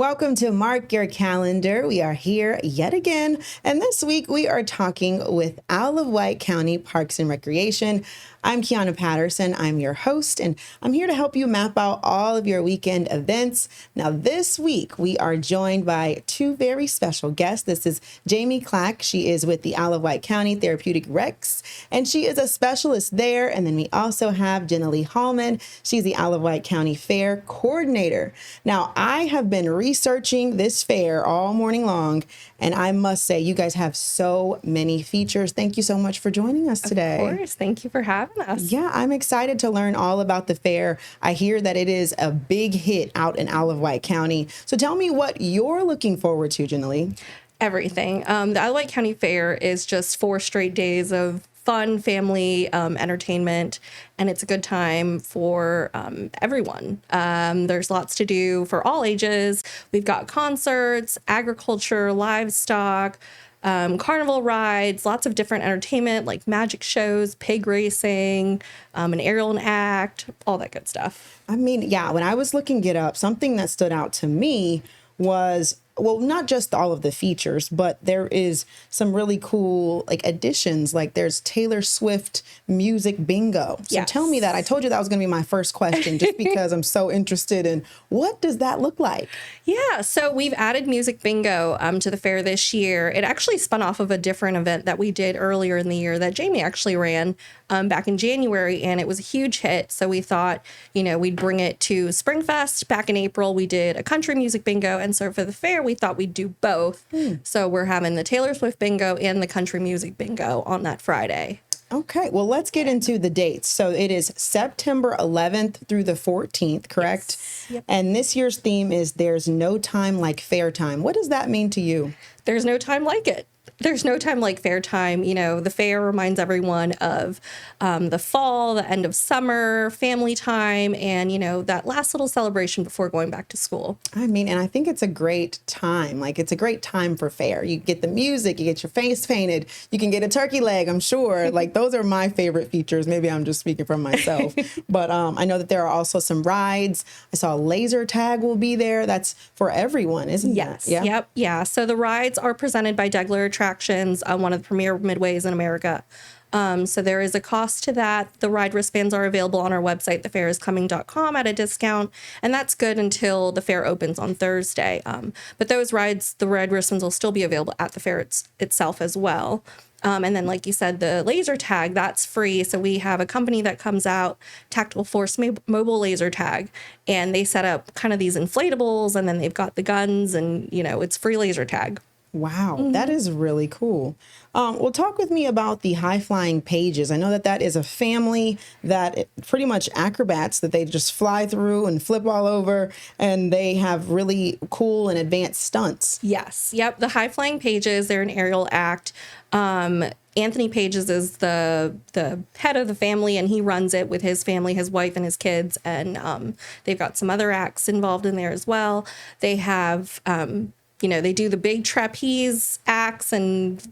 Welcome to Mark Your Calendar. We are here yet again, and this week we are talking with Isle of Wight County Parks and Recreation. I'm Kiahnna Patterson. I'm your host, and I'm here to help you map out all of your weekend events. Now, this week we are joined by two very special guests. This is Klak. She is with the Isle of Wight County Therapeutic Recs, and she is a specialist there. And then we also have Jenilee Hallman. She's the Isle of Wight County Fair Coordinator. Now, I have been researching this fair all morning long, and I must say, you guys have so many features. Thank you so much for joining us today. Of course. Thank you for having us. Yeah, I'm excited to learn all about the fair. I hear that it is a big hit out in Isle of Wight County. So tell me what you're looking forward to, Jenilee. Everything. The Isle of Wight County Fair is just 4 straight days of fun family entertainment, and it's a good time for everyone. There's lots to do for all ages. We've got concerts, agriculture, livestock, carnival rides, lots of different entertainment like magic shows, pig racing, an aerial act, all that good stuff. I mean, yeah, when I was looking it up, something that stood out to me was, well, not just all of the features, but there is some really cool like additions. Like there's Taylor Swift music bingo. So Yes. Tell me that. I told you that was going to be my first question just because I'm so interested in what does that look like? Yeah, so we've added music bingo to the fair this year. It actually spun off of a different event that we did earlier in the year that Jamie actually ran back in January, and it was a huge hit. So we thought, we'd bring it to Springfest. Back in April, we did a country music bingo, and so for the fair, we thought we'd do both. So we're having the Taylor Swift bingo and the country music bingo on that Friday. Okay, well, let's get into the dates. So it is September 11th through the 14th, correct? Yes. Yep. And this year's theme is There's No Time Like Fair Time. What does that mean to you? There's no time like it. There's no time like fair time. The fair reminds everyone of the fall, the end of summer, family time, and, that last little celebration before going back to school. I mean, and I think it's a great time. Like, it's a great time for fair. You get the music, you get your face painted, you can get a turkey leg, I'm sure. Like, those are my favorite features. Maybe I'm just speaking from myself. But I know that there are also some rides. I saw laser tag will be there. That's for everyone, isn't Yes. that? Yeah. Yep. Yeah. So the rides are presented by Degler Attractions, one of the premier midways in America. So there is a cost to that. The ride wristbands are available on our website, thefairiscoming.com, at a discount, and that's good until the fair opens on Thursday. But those rides, the ride wristbands will still be available at the fair itself as well. And then, like you said, the laser tag, that's free. So we have a company that comes out, Tactical Force Mobile Laser Tag, and they set up kind of these inflatables, and then they've got the guns, and, it's free laser tag. Wow, that is really cool. Well, talk with me about the High Flying Pages. I know that is a family that pretty much acrobats that they just fly through and flip all over, and they have really cool and advanced stunts. Yes. Yep. The High Flying Pages, they're an aerial act. Anthony Pages is the head of the family, and he runs it with his family, his wife and his kids. And they've got some other acts involved in there as well. They have they do the big trapeze acts and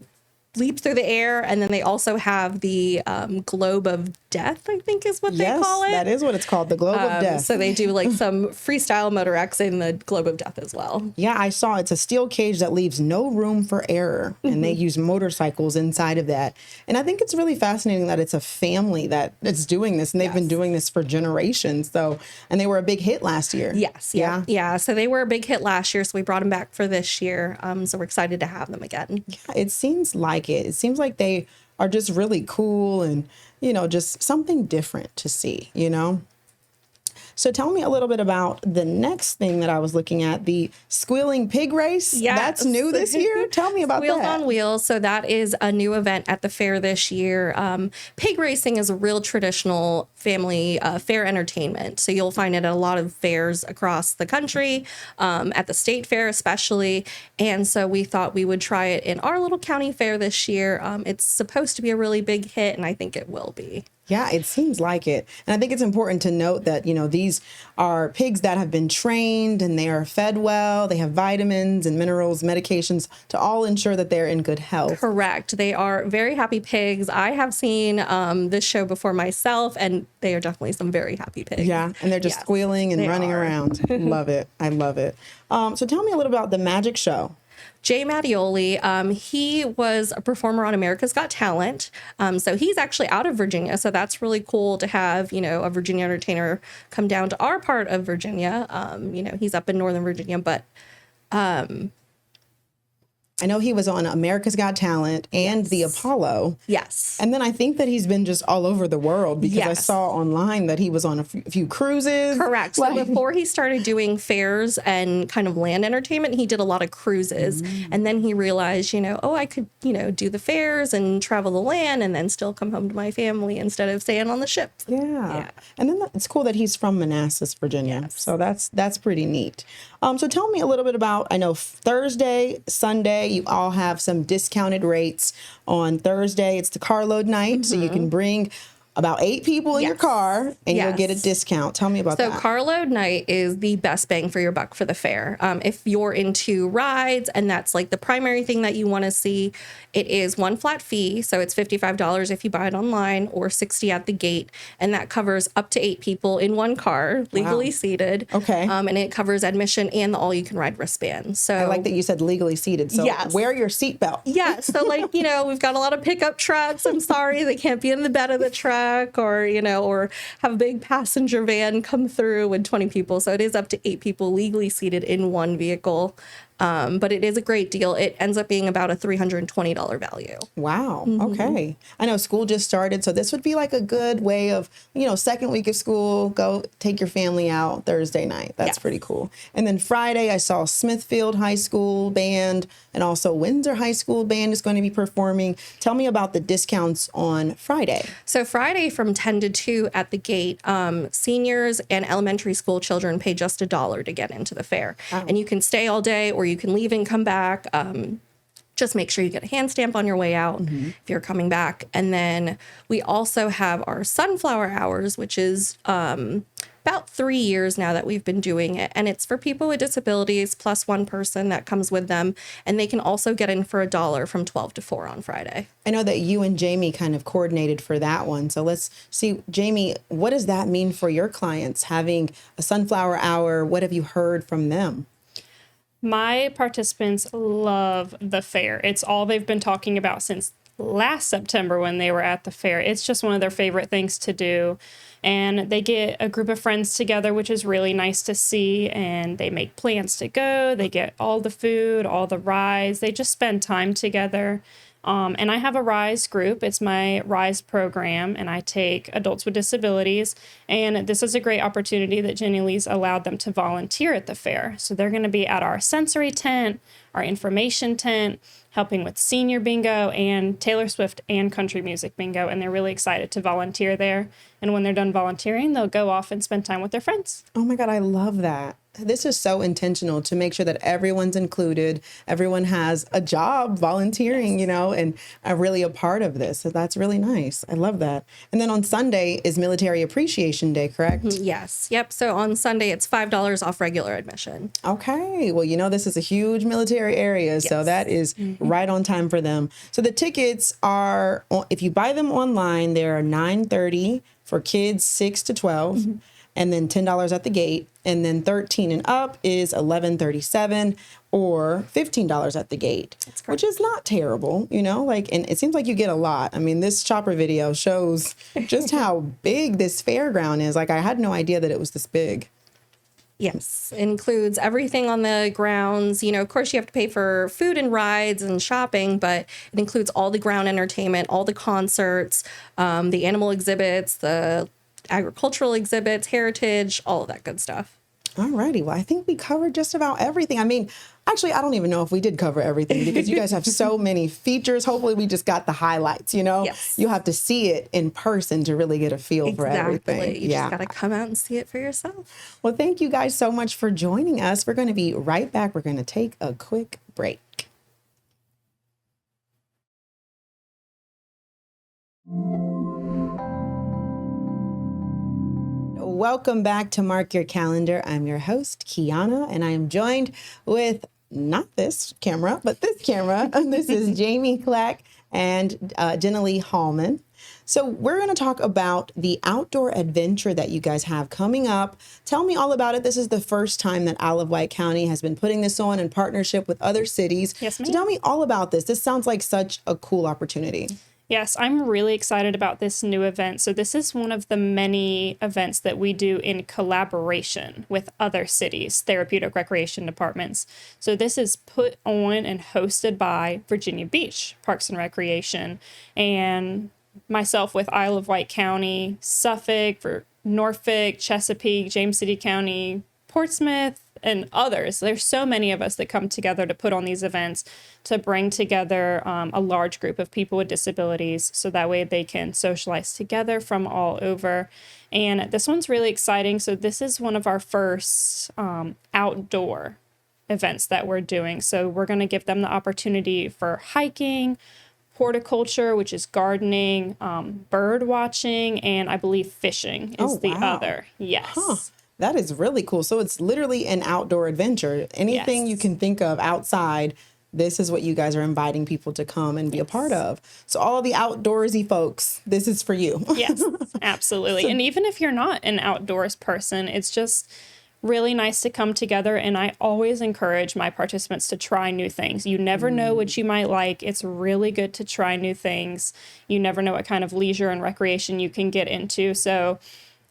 leap through the air. And then they also have the Globe of Death, I think is what they call it. Yes, that is what it's called, the Globe of Death. So they do like some freestyle motor acts in the Globe of Death as well. Yeah, I saw it's a steel cage that leaves no room for error. And they use motorcycles inside of that. And I think it's really fascinating that it's a family that's doing this. And they've been doing this for generations. And they were a big hit last year. Yes. Yeah. So they were a big hit last year. So we brought them back for this year. So we're excited to have them again. Yeah, it seems like it. It seems like they are just really cool and, just something different to see, So tell me a little bit about the next thing that I was looking at, the squealing pig race. Yes. That's new this year. Tell me about Wheels that. on Wheels. So that is a new event at the fair this year. Pig racing is a real traditional family fair entertainment. So you'll find it at a lot of fairs across the country, at the state fair especially. And so we thought we would try it in our little county fair this year. It's supposed to be a really big hit, and I think it will be. Yeah, it seems like it. And I think it's important to note that, these are pigs that have been trained and they are fed well. They have vitamins and minerals, medications to all ensure that they're in good health. Correct. They are very happy pigs. I have seen this show before myself, and they are definitely some very happy pigs. Yeah, and they're just squealing and running around. Love it. I love it. So tell me a little about the magic show. Jay Mattioli, he was a performer on America's Got Talent. So he's actually out of Virginia. So that's really cool to have, a Virginia entertainer come down to our part of Virginia. He's up in Northern Virginia, but I know he was on America's Got Talent and The Apollo. Yes. And then I think that he's been just all over the world because I saw online that he was on a few cruises. Correct. So before he started doing fairs and kind of land entertainment, he did a lot of cruises. And then he realized, I could, do the fairs and travel the land and then still come home to my family instead of staying on the ship. Yeah. And then it's cool that he's from Manassas, Virginia. Yes. So that's pretty neat. So tell me a little bit about, I know Thursday, Sunday, you all have some discounted rates. On Thursday, it's the carload night, so you can bring about 8 people in your car and you'll get a discount. Tell me about that. So carload night is the best bang for your buck for the fair. If you're into rides and that's like the primary thing that you want to see, it is one flat fee. So it's $55 if you buy it online or $60 at the gate. And that covers up to 8 people in one car, legally seated. Okay. And it covers admission and the all-you-can-ride wristband. So I like that you said legally seated. So wear your seatbelt. Yeah. So we've got a lot of pickup trucks. I'm sorry, they can't be in the bed of the truck or have a big passenger van come through with 20 people. So it is up to 8 people legally seated in one vehicle. But it is a great deal. It ends up being about a $320 value. Wow. Okay. I know school just started, so this would be like a good way of, second week of school, go take your family out Thursday night. That's pretty cool. And then Friday, I saw Smithfield High School Band and also Windsor High School Band is going to be performing. Tell me about the discounts on Friday. So Friday from 10 to 2 at the gate, seniors and elementary school children pay just $1 to get into the fair. Wow. And you can stay all day or you can leave and come back. Just make sure you get a hand stamp on your way out if you're coming back. And then we also have our sunflower hours, which is about 3 years now that we've been doing it. And it's for people with disabilities plus one person that comes with them. And they can also get in for $1 from 12 to 4 on Friday. I know that you and Jamie kind of coordinated for that one. So let's see, Jamie, what does that mean for your clients having a sunflower hour? What have you heard from them? My participants love the fair. It's all they've been talking about since last September when they were at the fair. It's just one of their favorite things to do. And they get a group of friends together, which is really nice to see. And they make plans to go. They get all the food, all the rides. They just spend time together. And I have a RISE group. It's my RISE program, and I take adults with disabilities. And this is a great opportunity that Jenilee's allowed them to volunteer at the fair. So they're going to be at our sensory tent, our information tent, helping with senior bingo and Taylor Swift and country music bingo. And they're really excited to volunteer there. And when they're done volunteering, they'll go off and spend time with their friends. Oh my God, I love that. This is so intentional to make sure that everyone's included. Everyone has a job volunteering, and are really a part of this. So that's really nice. I love that. And then on Sunday is Military Appreciation Day, correct? Yes. Yep. So on Sunday, it's $5 off regular admission. Okay. Well, this is a huge military area, so that is right on time for them. So the tickets are, if you buy them online, they are $9.30 for kids 6 to 12. And then $10 at the gate, and then 13 and up is $11.37 or $15 at the gate, which is not terrible, and it seems like you get a lot. I mean, this shopper video shows just how big this fairground is. Like, I had no idea that it was this big. Yes, it includes everything on the grounds. Of course, you have to pay for food and rides and shopping, but it includes all the ground entertainment, all the concerts, the animal exhibits, the agricultural exhibits, heritage, all of that good stuff. All righty. Well, I think we covered just about everything. I mean, actually, I don't even know if we did cover everything because you guys have so many features. Hopefully, we just got the highlights, Yes. You have to see it in person to really get a feel for everything. You just got to come out and see it for yourself. Well, thank you guys so much for joining us. We're going to be right back. We're going to take a quick break. Welcome back to Mark Your Calendar. I'm your host, Kiahnna, and I am joined with not this camera, but this camera. This is Jamie Klak and Jenilee Hallman. So we're going to talk about the outdoor adventure that you guys have coming up. Tell me all about it. This is the first time that Isle of Wight County has been putting this on in partnership with other cities. Yes, ma'am. So tell me all about this. This sounds like such a cool opportunity. Yes, I'm really excited about this new event. So this is one of the many events that we do in collaboration with other cities, therapeutic recreation departments. So this is put on and hosted by Virginia Beach Parks and Recreation, and myself with Isle of Wight County, Suffolk, for Norfolk, Chesapeake, James City County, Portsmouth, and others. There's so many of us that come together to put on these events to bring together a large group of people with disabilities so that way they can socialize together from all over. And this one's really exciting. So this is one of our first outdoor events that we're doing. So we're going to give them the opportunity for hiking, horticulture, which is gardening, bird watching, and I believe fishing is the other. Yes. Huh. That is really cool. So it's literally an outdoor adventure. Anything you can think of outside, this is what you guys are inviting people to come and be a part of. So all the outdoorsy folks, this is for you. Yes, absolutely. And even if you're not an outdoors person, it's just really nice to come together. And I always encourage my participants to try new things. You never know what you might like. It's really good to try new things. You never know what kind of leisure and recreation you can get into. So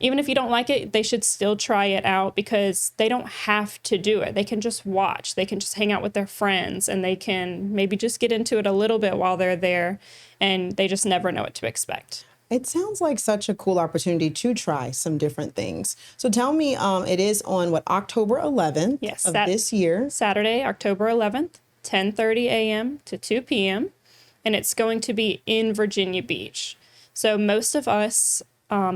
even if you don't like it, they should still try it out because they don't have to do it. They can just watch. They can just hang out with their friends and they can maybe just get into it a little bit while they're there, and they just never know what to expect. It sounds like such a cool opportunity to try some different things. So tell me, it is on October 11th of this year. Saturday, October 11th, 10:30 a.m. to 2 p.m. And it's going to be in Virginia Beach. So most of us,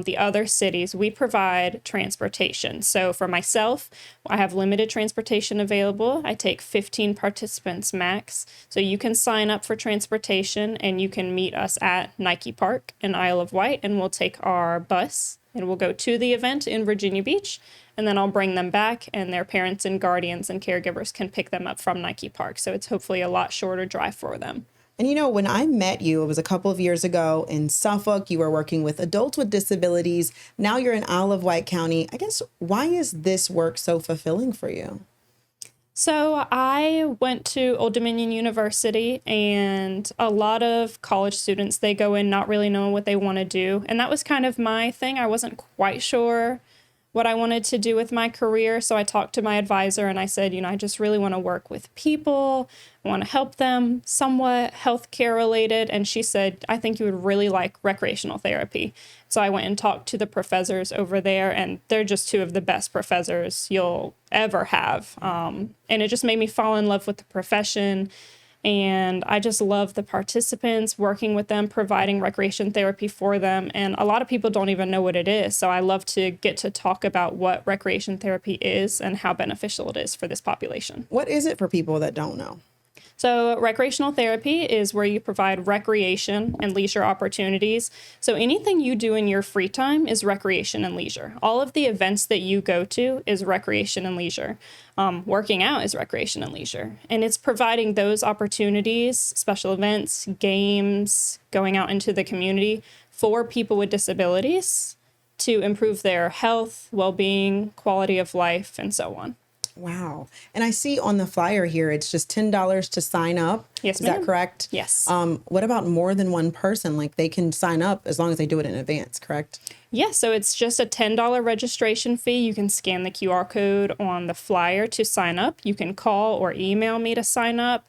the other cities, we provide transportation. So for myself, I have limited transportation available. I take 15 participants max. So you can sign up for transportation and you can meet us at Nike Park in Isle of Wight, and we'll take our bus and we'll go to the event in Virginia Beach, and then I'll bring them back and their parents and guardians and caregivers can pick them up from Nike Park. So it's hopefully a lot shorter drive for them. And you know, when I met you, it was a couple of years ago in Suffolk. You were working with adults with disabilities. Now you're in Isle of Wight County. I guess, why is this work so fulfilling for you? So I went to Old Dominion University, and a lot of college students, they go in not really knowing what they want to do. And that was kind of my thing. I wasn't quite sure what I wanted to do with my career. So I talked to my advisor and I said, I just really want to work with people. I want to help them, somewhat healthcare related. And she said, I think you would really like recreational therapy. So I went and talked to the professors over there, and they're just two of the best professors you'll ever have. And it just made me fall in love with the profession. And I just love the participants, working with them, providing recreation therapy for them. And a lot of people don't even know what it is. So I love to get to talk about what recreation therapy is and how beneficial it is for this population. What is it for people that don't know? So recreational therapy is where you provide recreation and leisure opportunities. So anything you do in your free time is recreation and leisure. All of the events that you go to is recreation and leisure. Working out is recreation and leisure. And it's providing those opportunities, special events, games, going out into the community for people with disabilities to improve their health, well-being, quality of life, and so on. Wow. And I see on the flyer here, it's just $10 to sign up. Yes, Is ma'am. that correct? Yes. What about more than one person? Like, they can sign up as long as they do it in advance, correct? Yeah, so it's just a $10 registration fee. You can scan the QR code on the flyer to sign up. You can call or email me to sign up.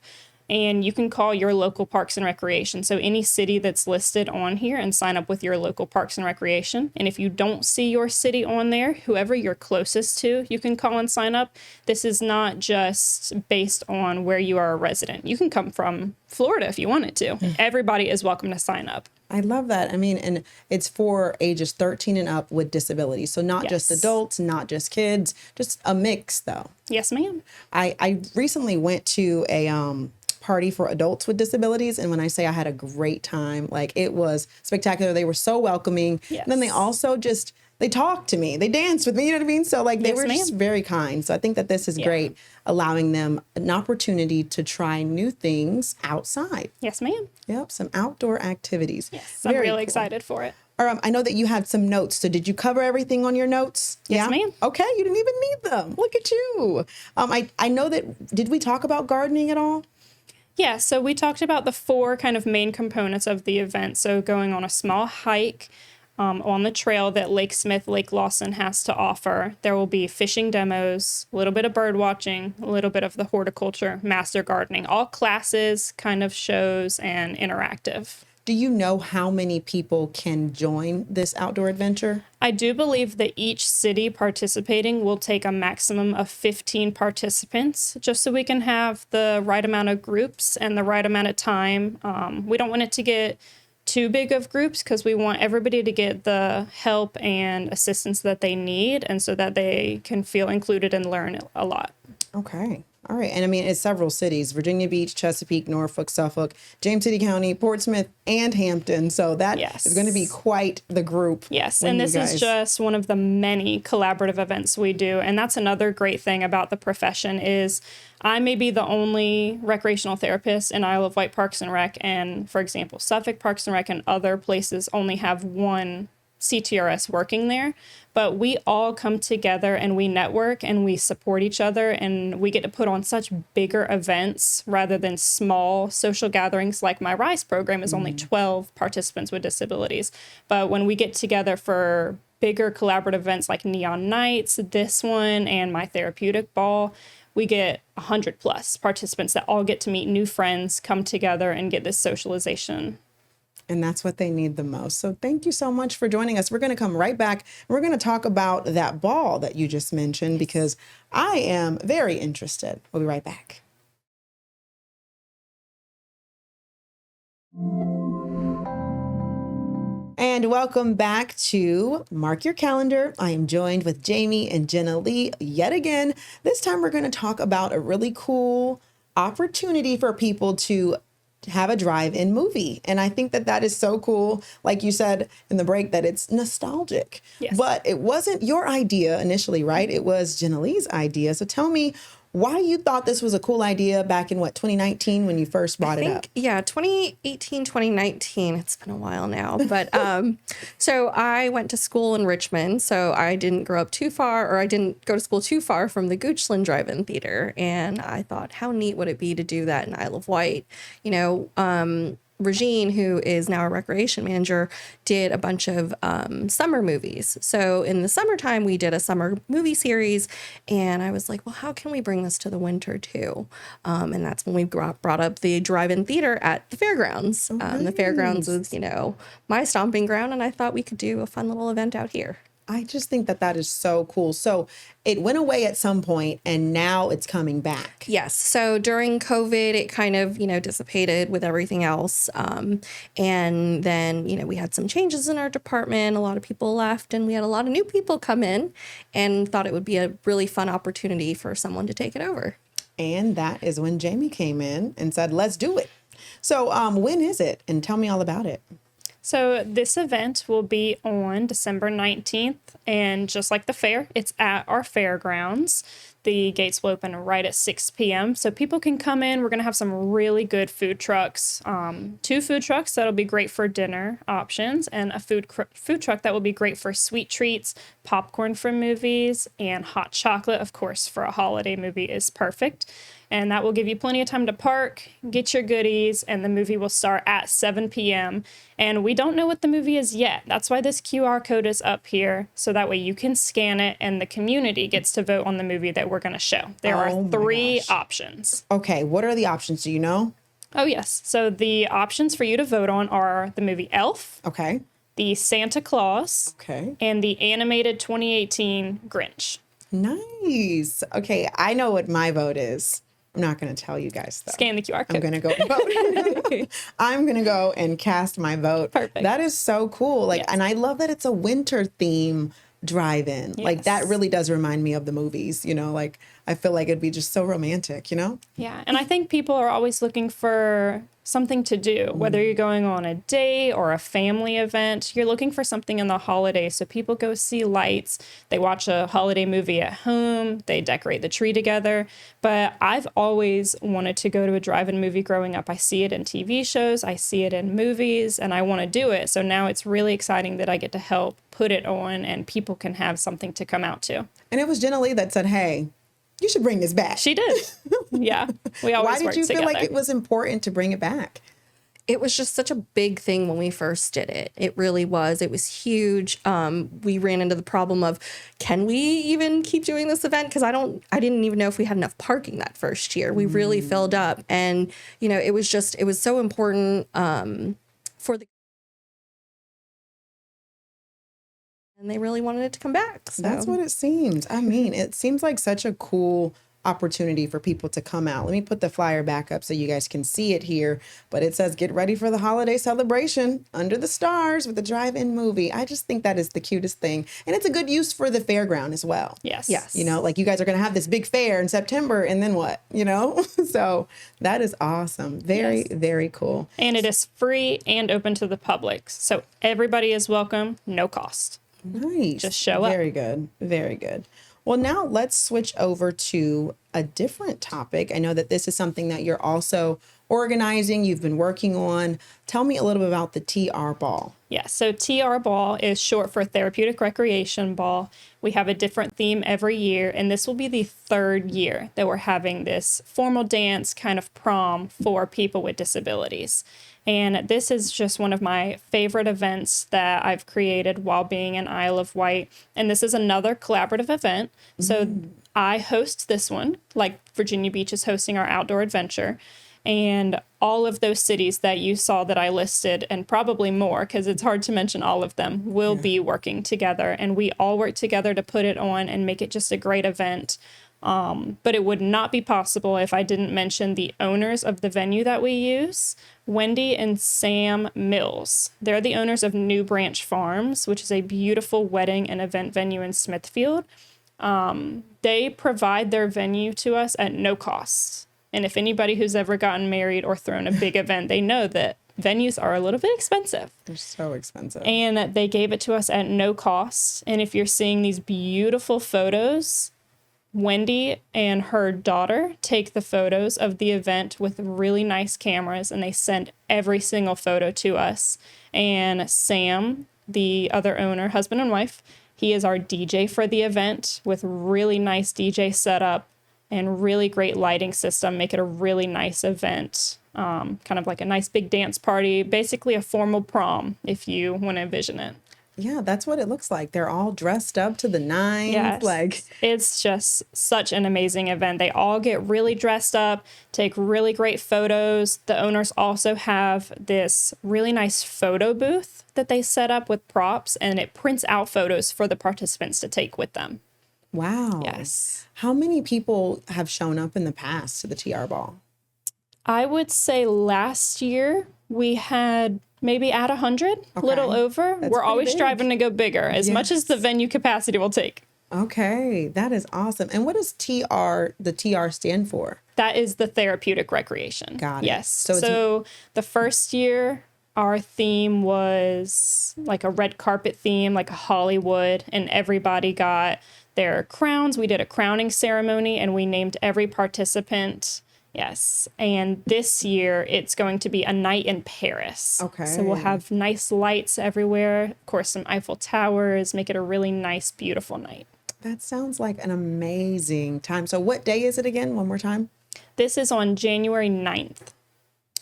And you can call your local Parks and Recreation. So any city that's listed on here, and sign up with your local Parks and Recreation. And if you don't see your city on there, whoever you're closest to, you can call and sign up. This is not just based on where you are a resident. You can come from Florida if you wanted to. Everybody is welcome to sign up. I love that. I mean, and it's for ages 13 and up with disabilities. So not just adults, not just kids, just a mix though. Yes, ma'am. I recently went to a party for adults with disabilities. And when I say I had a great time, like it was spectacular. They were so welcoming. Yes. And then they also just, they talked to me. They danced with me. You know what I mean? So like they Yes, were ma'am. just very kind. So I think that this is great, allowing them an opportunity to try new things outside. Yes, ma'am. Yep. Some outdoor activities. Yes, I'm Very really cool. excited for it. I know that you had some notes. So did you cover everything on your notes? Yes, ma'am. Okay. You didn't even need them. Look at you. I know that, did we talk about gardening at all? Yeah, so we talked about the 4 kind of main components of the event. So going on a small hike on the trail that Lake Smith, Lake Lawson has to offer. There will be fishing demos, a little bit of bird watching, a little bit of the horticulture, master gardening, all classes, kind of shows, and interactive. Do you know how many people can join this outdoor adventure? I do believe that each city participating will take a maximum of 15 participants, just so we can have the right amount of groups and the right amount of time. We don't want it to get too big of groups because we want everybody to get the help and assistance that they need, and so that they can feel included and learn a lot. Okay. All right. And I mean, it's several cities: Virginia Beach, Chesapeake, Norfolk, Suffolk, James City County, Portsmouth, and Hampton. So that is going to be quite the group. Yes. And this is just one of the many collaborative events we do. And that's another great thing about the profession is I may be the only recreational therapist in Isle of Wight Parks and Rec. And for example, Suffolk Parks and Rec and other places only have one CTRS working there, but we all come together and we network and we support each other, and we get to put on such bigger events rather than small social gatherings. Like my RISE program is only 12 participants with disabilities, but when we get together for bigger collaborative events like Neon Nights, this one, and my Therapeutic Ball, we get 100 plus participants that all get to meet new friends, come together, and get this socialization. And that's what they need the most. So thank you so much for joining us. We're going to come right back. We're going to talk about that ball that you just mentioned because I am very interested. We'll be right back. And welcome back to Mark Your Calendar. I am joined with Jamie and Jenilee yet again. This time we're going to talk about a really cool opportunity for people to have a drive-in movie. And I think that that is so cool. Like you said in the break, that it's nostalgic. Yes. But it wasn't your idea initially, right? It was Jenilee's idea. So tell me why you thought this was a cool idea back in 2019 when you first brought it up. Yeah, 2018, 2019. It's been a while now. But so I went to school in Richmond. So I didn't grow up too far, or I didn't go to school too far from the Goochland Drive-In Theater. And I thought, how neat would it be to do that in Isle of Wight? You know, Regine, who is now a recreation manager, did a bunch of summer movies. So in the summertime, we did a summer movie series, and I was like, well, how can we bring this to the winter too? And that's when we brought up the drive-in theater at the fairgrounds. The fairgrounds is, you know, my stomping ground, and I thought we could do a fun little event out here. I just think that that is so cool. So it went away at some point and now it's coming back. Yes. So during COVID, it kind of, you know, dissipated with everything else. And then, you know, we had some changes in our department. A lot of people left and we had a lot of new people come in and thought it would be a really fun opportunity for someone to take it over. And that is when Jamie came in and said, let's do it. So when is it? And tell me all about it. So this event will be on December 19th, and just like the fair, it's at our fairgrounds. The gates will open right at 6 p.m. so people can come in. We're going to have some really good food trucks, 2 food trucks that'll be great for dinner options, and a food truck that will be great for sweet treats, popcorn for movies, and hot chocolate, of course, for a holiday movie is perfect. And that will give you plenty of time to park, get your goodies, and the movie will start at 7 p.m. And we don't know what the movie is yet. That's why this QR code is up here, so that way you can scan it and the community gets to vote on the movie that we're going to show. There are 3 options. Okay, what are the options? Do you know? Oh, yes. So the options for you to vote on are the movie Elf, Okay. the Santa Claus, Okay. and the animated 2018 Grinch. Nice. Okay, I know what my vote is. I'm not going to tell you guys, though. Scan the QR code. I'm going to go vote. I'm going to go and cast my vote. Perfect. That is so cool. Like, Yes. and I love that it's a winter theme drive-in. Like, Yes. that really does remind me of the movies, you know, like I feel like it'd be just so romantic, you know? Yeah. And I think people are always looking for something to do, whether you're going on a date or a family event. You're looking for something in the holidays. So people go see lights. They watch a holiday movie at home. They decorate the tree together. But I've always wanted to go to a drive-in movie growing up. I see it in TV shows. I see it in movies, and I want to do it. So now it's really exciting that I get to help put it on and people can have something to come out to. And it was Jenilee that said, hey, you should bring this back. She did. Yeah. We always Why did worked you together. feel like it was important to bring it back? It was just such a big thing when we first did it. It really was. It was huge. We ran into the problem of, can we even keep doing this event? Because I didn't even know if we had enough parking that first year. We really filled up. And, you know, it was so important for the... And they really wanted it to come back. So. That's what it seems. I mean, it seems like such a cool opportunity for people to come out. Let me put the flyer back up so you guys can see it here. But it says, get ready for the holiday celebration under the stars with the drive-in movie. I just think that is the cutest thing. And it's a good use for the fairground as well. Yes. Yes. You know, like you guys are going to have this big fair in September and then what, you know? So that is awesome. Very, very cool. And it is free and open to the public. So everybody is welcome, no cost. Nice. Just show up. Very good. Very good. Well, now let's switch over to a different topic. I know that this is something that you're also organizing, you've been working on. Tell me a little bit about the TR Ball. Yeah, so TR Ball is short for Therapeutic Recreation Ball. We have a different theme every year, and this will be the third year that we're having this formal dance kind of prom for people with disabilities. And this is just one of my favorite events that I've created while being in Isle of Wight. And this is another collaborative event. So I host this one, like Virginia Beach is hosting our outdoor adventure. And all of those cities that you saw that I listed, and probably more, because it's hard to mention all of them, will be working together. And we all work together to put it on and make it just a great event. But it would not be possible if I didn't mention the owners of the venue that we use, Wendy and Sam Mills. They're the owners of New Branch Farms, which is a beautiful wedding and event venue in Smithfield. They provide their venue to us at no cost. And if anybody who's ever gotten married or thrown a big event, they know that venues are a little bit expensive. They're so expensive. And they gave it to us at no cost. And if you're seeing these beautiful photos, Wendy and her daughter take the photos of the event with really nice cameras, and they send every single photo to us. And Sam, the other owner, husband and wife, he is our DJ for the event with really nice DJ setup and really great lighting system, make it a really nice event, kind of like a nice big dance party, basically a formal prom, if you want to envision it. Yeah, that's what it looks like. They're all dressed up to the nines. Yes. Like, it's just such an amazing event. They all get really dressed up, take really great photos. The owners also have this really nice photo booth that they set up with props, and it prints out photos for the participants to take with them. wow. Yes. How many people have shown up in the past to the TR Ball? I would say last year we had maybe at 100, a little over. That's We're pretty always big. striving to go bigger, as much as the venue capacity will take. Okay, that is awesome. And what does the TR stand for? That is the Therapeutic Recreation. Got it. Yes. So So, it's- the first year, our theme was like a red carpet theme, like a Hollywood, and everybody got their crowns. We did a crowning ceremony, and we named every participant. Yes. And this year, it's going to be a night in Paris. Okay. So we'll have nice lights everywhere. Of course, some Eiffel Towers, make it a really nice, beautiful night. That sounds like an amazing time. So what day is it again? One more time. This is on January 9th,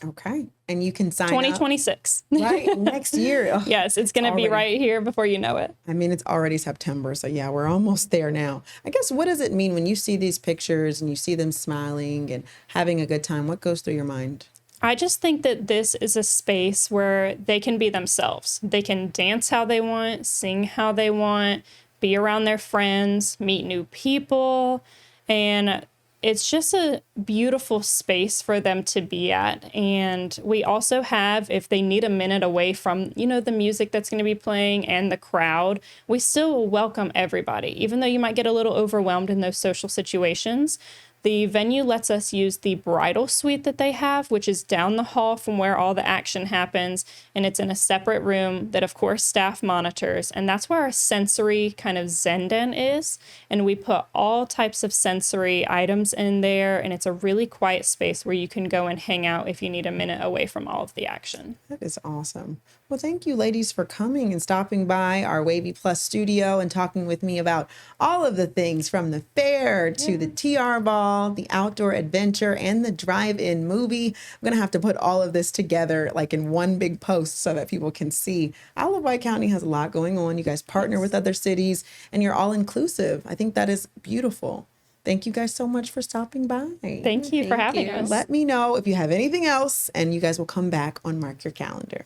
Okay. And you can sign 2026. up. Right. Next year. Oh, Yes, it's going to be already. right here before you know it. I mean, it's already September. So yeah, we're almost there now. I guess, what does it mean when you see these pictures and you see them smiling and having a good time? What goes through your mind? I just think that this is a space where they can be themselves. They can dance how they want, sing how they want, be around their friends, meet new people. And it's just a beautiful space for them to be at. And we also have, if they need a minute away from, the music that's going to be playing and the crowd, we still welcome everybody. Even though you might get a little overwhelmed in those social situations, the venue lets us use the bridal suite that they have, which is down the hall from where all the action happens. And it's in a separate room that, of course, staff monitors. And that's where our sensory kind of zen den is. And we put all types of sensory items in there. And it's a really quiet space where you can go and hang out if you need a minute away from all of the action. That is awesome. Well, thank you, ladies, for coming and stopping by our Wavy Plus studio and talking with me about all of the things from the fair to the TR ball, the outdoor adventure, and the drive-in movie. I'm going to have to put all of this together like in one big post so that people can see. Isle of Wight County has a lot going on. You guys partner with other cities, and you're all inclusive. I think that is beautiful. Thank you guys so much for stopping by. Thank you for having us. Let me know if you have anything else, and you guys will come back on Mark Your Calendar.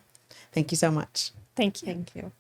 Thank you so much. Thank you. Thank you.